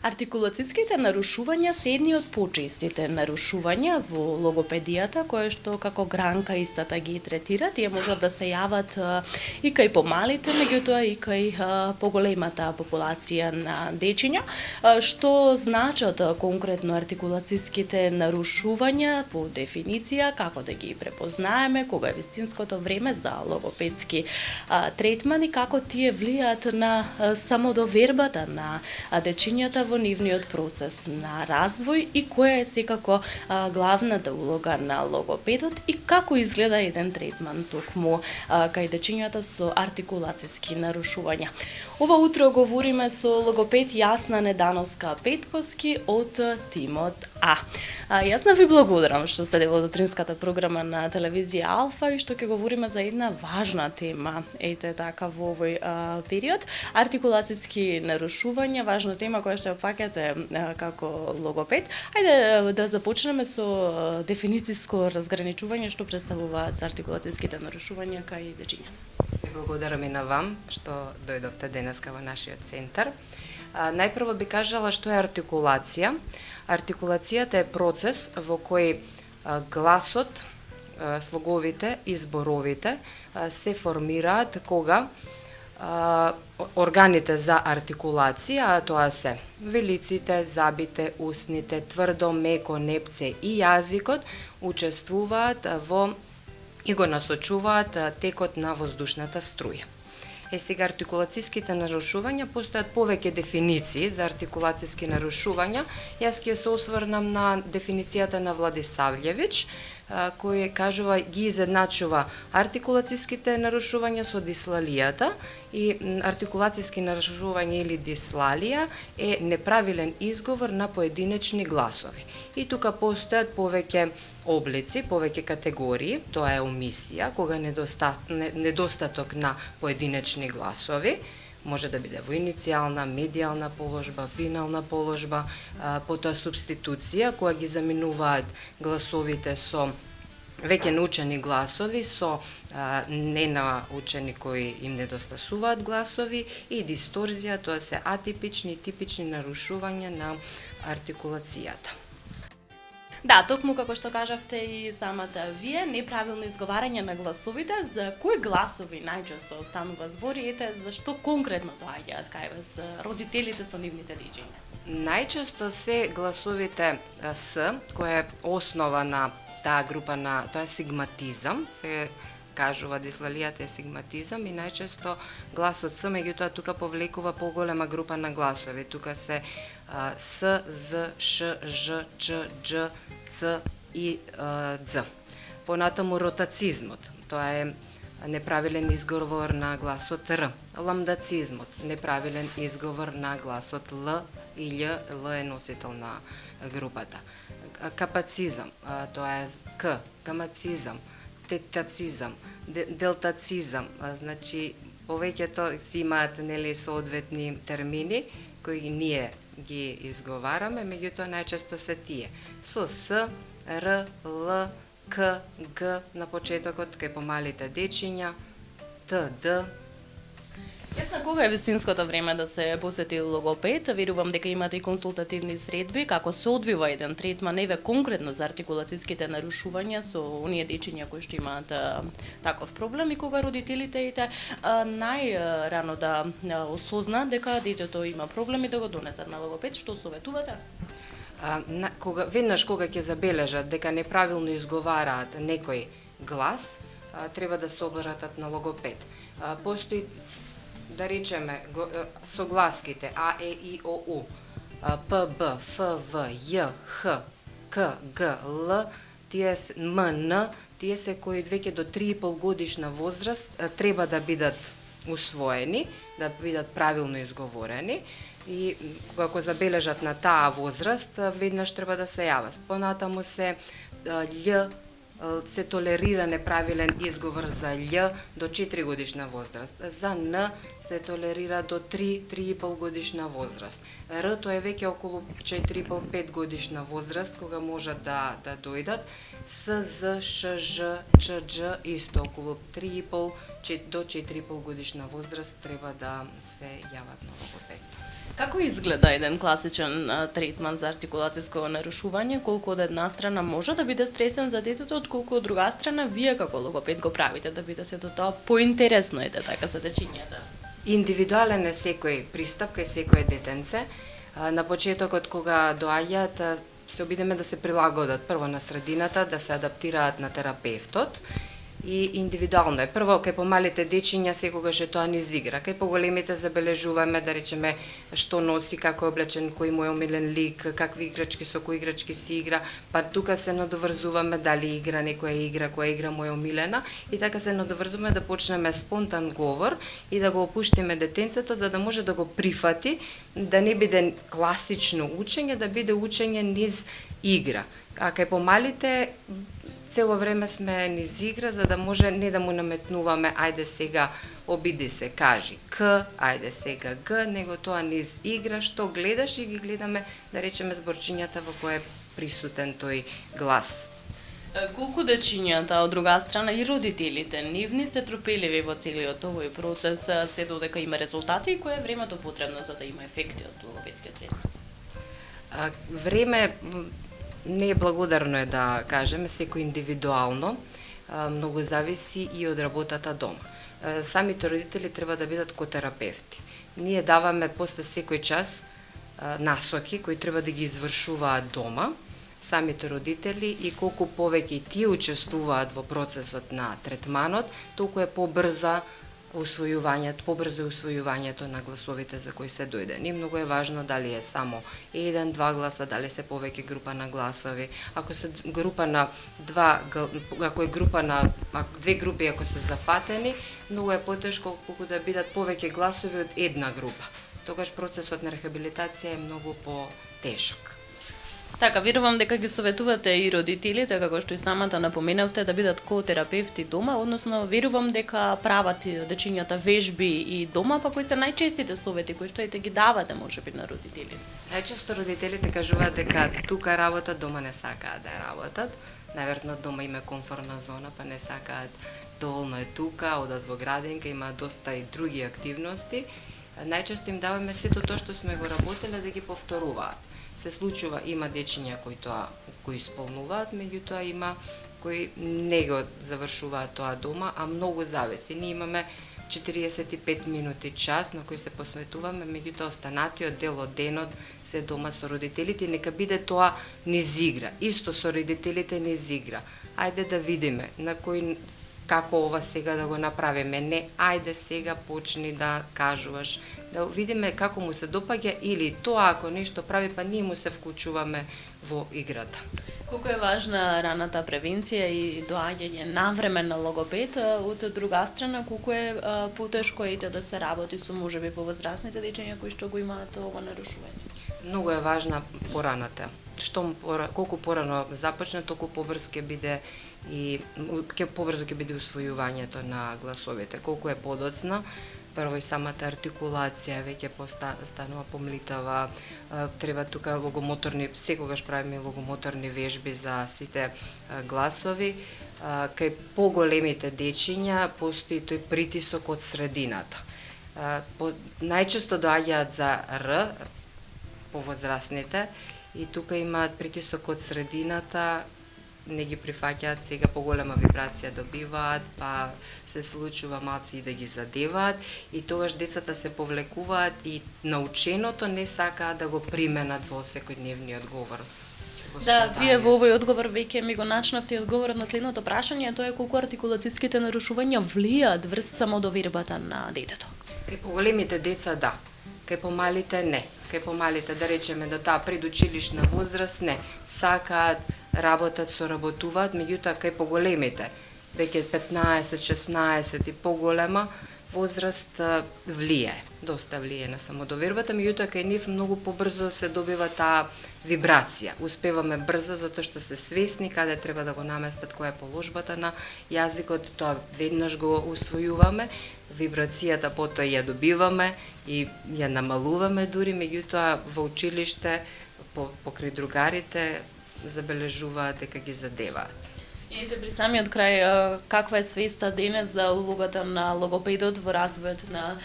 Артикулацијските нарушувања се едни од почестите нарушувања во логопедијата, кое што како гранка истата ги третира. Тие можат да се јават и кај помалите, меѓутоа и кај поголемата популација на дечиња. Што значат конкретно артикулацијските нарушувања по дефиниција, како да ги препознаеме, кога е вистинското време за логопедски третман и како тие влијаат на самодовербата на дечињата во нивниот процес на развој и која е секако главната улога на логопедот и како изгледа еден третман токму кај дечињата со артикулацијски нарушувања. Ова утро говориме со логопед Јасна Недановска-Петковски од тимот А. Јасна, ви благодарам што сте дел од утринската програма на телевизија Алфа и што ќе говориме за една важна тема, ете така во овој период, артикулацијски нарушувања, важна тема која што ја опфаќате како логопед. Ајде да започнеме со дефинициско разграничување што представуваат артикулацијските нарушувања кај дечињата. Благодарам и на вам што дојдовте денеска во нашиот центар. Најпрво би кажала што е артикулација. Артикулацијата е процес во кој гласот, слоговите и зборовите се формираат кога органите за артикулација, а тоа се велиците, забите, устните, тврдо, меко, непце и јазикот учествуваат во и го насочуваат текот на воздушната струја. Сега артикулацијските нарушувања, постојат повеќе дефиниции за артикулацијски нарушувања. Јас ќе се осврнам на дефиницијата на Владисављевиќ, кој кажува ги изедначува артикулацијските нарушувања со дислалијата и артикулацијски нарушување или дислалија е неправилен изговор на поединечни гласови. И тука постојат повеќе облици, повеќе категории, тоа е омисија, кога недостаток на поединечни гласови, може да биде во иницијална, медијална положба, финална положба, потоа субституција, која ги заменуваат гласовите со веќе научени гласови, со ненаучени кои им недостасуваат гласови и дисторзија, тоа се атипични и типични нарушувања на артикулацијата. Да, токму како што кажавте и самата вие, неправилно изговарање на гласовите, за кои гласови најчесто станува збор и ете зашто конкретно доаѓаат кај вас родителите со нивните дечиња? Најчесто се гласовите С, која е основа на таа група на тоа е сигматизам, се кажува дислалијата е сигматизам и најчесто гласот С, меѓутоа тука повлекува поголема група на гласови. Тука се С, З, Ш, Ж, Ч, Дж, Ц и Дз. Понатаму ротацизмот, тоа е неправилен изговор на гласот Р. Ламдацизмот, неправилен изговор на гласот Л и Л, Л е носител на групата. Капацизам, тоа е К, гамацизам, тетацизам, делтацизам, значи повеќето си имаат нели соодветни термини кои ние ги изговараме, меѓутоа најчесто се тие со С, Р, Л, К, Г на почетокот кај помалите дечиња, Т, Д. Јасна, кога е вистинското време да се посети логопед? Верувам дека имате и консултативни средби, како се одвива еден третман, еве конкретно за артикулацијските нарушувања со оние дечиња кои што имаат таков проблем и кога родителите најрано да осознаат дека детето има проблем и да го донесат на логопед, што советувате? Веднаш кога ќе забележат дека неправилно изговараат некој глас, треба да се обратат на логопед. Постои да речеме согласките А, Е, И, О, У, П, Б, Ф, В, Ј, Х, К, Г, Л, тие М, Н, тие се кои веќе до 3,5 годишна возраст треба да бидат усвоени, да бидат правилно изговорени и кога забележат на таа возраст, веднаш треба да се јават. Понатаму се Љ, се толерира неправилен изговор за Љ до 4 годишна возраст. За Н се толерира до 3-3,5 годишна возраст. Р тоа е веќе околу 4,5-5 годишна возраст кога можат да дојдат. С, З, Ш, Ж, Ч, Дж исто околу 3,5 до 4,5 годишна возраст треба да се јават на логопед. Како изгледа еден класичен третман за артикулацијско нарушување? Колку од една страна може да биде стресен за детето, отколку од друга страна вие како логопед го правите да биде сето тоа поинтересно така за дечињата? Индивидуален е секој пристап кај секое детенце. На почетокот кога доаѓаат, се обидеме да се прилагодат прво на средината, да се адаптираат на терапевтот и индивидуално е. Прво, кај помалите дечиња секогаш е тоа низ игра. Кај поголемите забележуваме, да речеме, што носи, како е облечен, кој му е омилен лик, какви играчки со кои играчки си игра, па тука се надоврзуваме дали игра некоја игра, која игра му е омилена и така се надоврзуваме да почнеме спонтан говор и да го опуштиме детенцето за да може да го прифати, да не биде класично учење, да биде учење низ игра. А кај помалите цело време сме низ игра за да може не да му наметнуваме ајде сега обиди се, кажи К, ајде сега Г, него тоа низ игра што гледаш и ги гледаме, да речеме, зборчињата во кој е присутен тој глас. Колку дечињата, од друга страна и родителите, нивни се трпеливи во целиот овој процес, се додека има резултати и кое е времето потребно за да има ефекти од логопедскиот третман? Време не е благодарно е да кажеме, секој индивидуално, многу зависи и од работата дома. Самите родители треба да бидат котерапевти. Ние даваме после секој час насоки кои треба да ги извршуваат дома, самите родители, и колку повеќе и тие учествуваат во процесот на третманот, толку е побрзо усвојувањето на гласовите за кои се дојде. Не многу е важно дали е само 1-2 гласа, дали се повеќе група на гласови. Ако се група на две групи ако се зафатени, многу е потешко колку да бидат повеќе гласови од една група. Тогаш процесот на рехабилитација е многу потешок. Така, верувам дека ги советувате и родителите, како што и самата напоменавте, да бидат котерапевти дома, односно верувам дека прават дечињата вежби и дома, па кои се најчестите совети кои што и те ги давате можеби на родителите? Најчесто родителите кажуваат дека тука работат, дома не сакаат да работат. Наверно дома има комфортна зона, па не сакаат, доволно е тука, одат во градинка, има доста и други активности. Најчесто им даваме сето тоа што сме го работеле да ги повторуваат. Се случува, има дечиња кои исполнуваат, меѓутоа има кои не го завршуваат тоа дома, а многу зависи. Ние имаме 45 минути час на кои се посветуваме, меѓутоа останатиот дел од денот се дома со родителите, нека биде тоа низ игра. Исто со родителите низ игра. Ајде да видиме на кој како ова сега да го направиме. Не, ајде сега почни да кажуваш, да видиме како му се допаѓа или тоа ако нешто прави, па ние му се вклучуваме во играта. Колку е важна раната превенција и доаѓање навреме на логопед, од друга страна колку е потешко и да се работи со можеби повозрасните дечиња кои што го имаат ова нарушување? Многу е важна пораната. Колку порано започне, толку побрзо ќе биде усвојувањето на гласовите. Колку е подоцна, прво и самата артикулација веќе станува помлитава, треба тука логомоторни, секогаш правиме логомоторни вежби за сите гласови. Кај поголемите дечиња постои тој притисок од средината. Најчесто доаѓаат за Р, повозрасните, и тука имаат притисок од средината, не ги прифаќаат, сега поголема вибрација добиваат, па се случува малци и да ги задеваат, и тогаш децата се повлекуваат и наученото не сакаат да го применат во секојдневниот говор. Да, вие во овој одговор веќе ми го начнавте одговорот на следното прашање, тоа е колку артикулацијските нарушувања влијаат врз самодовербата на детето. Кај поголемите деца да, кај помалите не. Кај помалите, да речеме, до таа предучилишна возраст не, сакаат, работат, соработуваат, меѓутоа кај поголемите, веќе 15-16 и поголема возраст влијае, доста влијае на самодовербата, меѓутоа кај нив многу побрзо се добива таа вибрација. Успеваме брзо затоа што се свесни каде треба да го наместат, која е положбата на јазикот, тоа веднаш го усвојуваме, вибрацијата потоа ја добиваме и ја намалуваме дури, меѓутоа во училиште покрај другарите забележуваат дека ги задеваат. Ете, при самиот крај, каква е свеста денес за улогата на логопедот во развојот на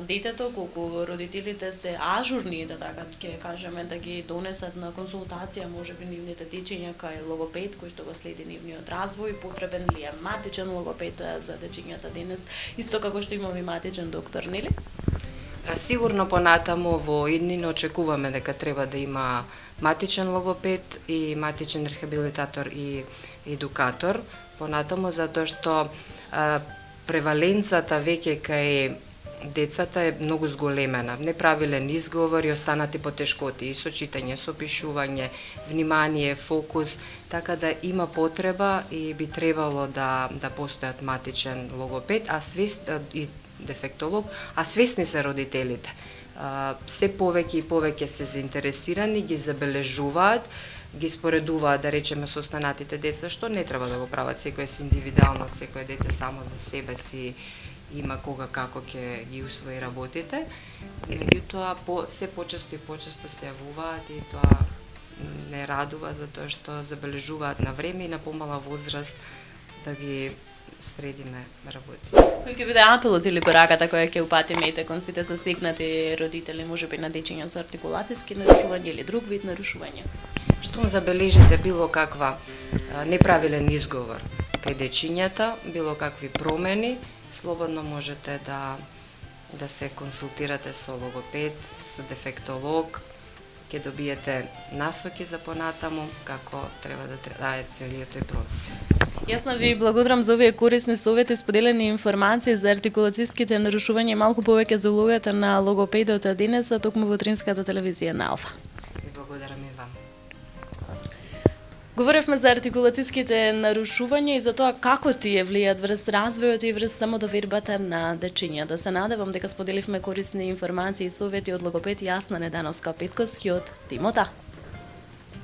детето, колку родителите се ажурни, да така ќе кажеме, да ги донесат на консултација, можеби нивните дечиња кај логопед, кој што го следи нивниот развој, потребен ли е матичен логопед за дечињата денес, исто како што имаме и матичен доктор, нели? Сигурно понатаму во иднина очекуваме дека треба да има матичен логопед и матичен рехабилитатор и едукатор, понатаму затоа што преваленцата веќе кај децата е многу зголемена. Неправилен изговор и останати потешкоти и со читање, со пишување, внимание, фокус, така да има потреба и би требало да постојат матичен логопед, и дефектолог, а свесни се родителите. Се повеќе и повеќе се заинтересирани, ги забележуваат, ги споредуваат, да речеме, со останатите деца, што не треба да го прават, секој си индивидуално, секој дете само за себе си има кога како ќе ги усвои работите. Меѓутоа, се почесто и почесто се јавуваат и тоа не радува, затоа што забележуваат на време и на помала возраст да ги средиме работите. Кој ќе биде апелот или пораката која ќе упатиме кон сите засегнати родители, можеби на дечиња со артикулацијски нарушувања или друг вид нарушувања? Штом забележите било каква неправилен изговор кај дечињата, било какви промени, слободно можете да се консултирате со логопед, со дефектолог, ќе добиете насоки за понатаму како треба да трае целиот тој процес. Јас ви благодарам за овие корисни совети, споделени информации за артикулацијските нарушувања и малку повеќе за улогата на логопедот денес, токму во Утринската телевизија на Алфа. Ви благодарам и вам. Говоревме за артикулацијските нарушувања и за тоа како тие влијаат врз развојот и врз самодовербата на дечиња. Да се надевам дека споделивме корисни информации и совети од логопед Јасна Недановска Петкоски од тимота.